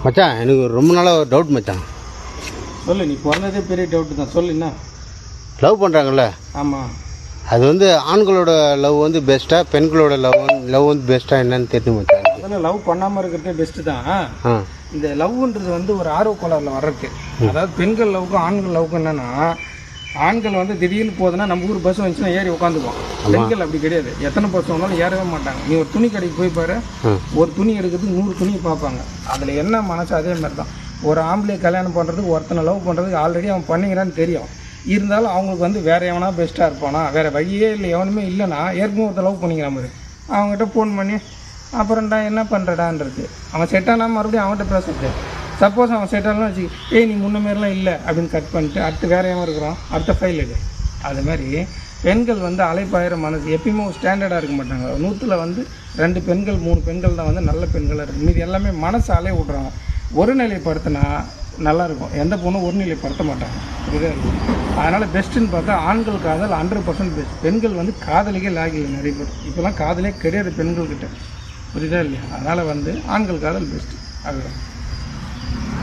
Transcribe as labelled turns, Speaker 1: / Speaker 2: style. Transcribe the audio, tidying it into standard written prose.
Speaker 1: மச்சான் எனக்கு ரொம்ப நாளாக ஒரு டவுட் மச்சான்.
Speaker 2: சொல்லு, நீ பிறந்ததே பெரிய டவுட்டு தான். சொல்லு என்ன?
Speaker 1: லவ் பண்ணுறாங்கல்ல,
Speaker 2: ஆமாம்.
Speaker 1: அது வந்து ஆண்களோட லவ் வந்து பெஸ்ட்டாக, பெண்களோட லவ் வந்து பெஸ்ட்டாக என்னன்னு தெரிஞ்சு மச்சான்.
Speaker 2: அதெல்லாம் லவ் பண்ணாமல் இருக்கிறதே பெஸ்ட்டு தான். இந்த லவ்ன்றது வந்து ஒரு ஆர்வ கோளாறுல வர்றது. அதாவது பெண்கள் லவ்க்கும் ஆண்கள் லவ்க்கும் என்னென்னா, ஆண்கள் வந்து திடீர்னு போகுதுன்னா நம்ம ஊர் பஸ் வந்துச்சுன்னா ஏறி உட்காந்துக்குவோம். பெண்கள் அப்படி கிடையாது. எத்தனை பஸ் வந்தாலும் ஏறவே மாட்டாங்க. நீ ஒரு துணி கடைக்கு போய் பாரு, ஒரு துணி எடுக்கிறதுக்கு 100 துணியை பார்ப்பாங்க. அதில் என்ன மனசு அதே மாதிரி தான். ஒரு ஆம்பளையை கல்யாணம் பண்ணுறதுக்கு, ஒருத்தனை லவ் பண்ணுறதுக்கு ஆல்ரெடி அவன் பண்ணிக்கிறான்னு தெரியும். இருந்தாலும் அவங்களுக்கு வந்து வேறு எவனா பெஸ்ட்டாக இருப்பானா, வேறு வழியே இல்லை, எவனுமே இல்லைன்னா ஏற்கனவே ஒருத்தர் லவ் பண்ணிக்கிற மாதிரி அவங்ககிட்ட ஃபோன் பண்ணி அப்புறம்டா என்ன பண்ணுறடான்றது. அவன் செட்டானா மறுபடியும் அவன்கிட்ட பேசுறது. சப்போஸ் அவன் செட்டாலாம் வச்சு நீ முன்ன மாரிலாம் இல்லை அப்படின்னு கட் பண்ணிட்டு அடுத்து வேறு எவன் இருக்கிறான், அடுத்த ஃபைல் இது. அது மாதிரி பெண்கள் வந்து அலைப்பாயிர மனசு எப்பயுமே ஒரு ஸ்டாண்டர்டாக இருக்க மாட்டாங்க. 100ல் வந்து 2 பெண்கள் 3 பெண்கள் தான் வந்து நல்ல பெண்களாக இருக்குது. மீது எல்லாமே மனசு அலைய விட்றாங்க. ஒரு நிலைப்படுத்தினா நல்லாயிருக்கும். எந்த பொண்ணும் ஒரு நிலைப்படுத்த மாட்டாங்க. புரியுதா? அதனால் பெஸ்ட்டுன்னு பார்த்தா ஆண்கள் காதல் 100% பெஸ்ட். பெண்கள் வந்து காதலிக்கே லாகில்லை நிறைய பேர். இப்போலாம் காதலே கிடையாது பெண்கள்கிட்ட. புரியுதா இல்லையா? அதனால் வந்து ஆண்கள் காதல் பெஸ்ட்டு. அதுதான்.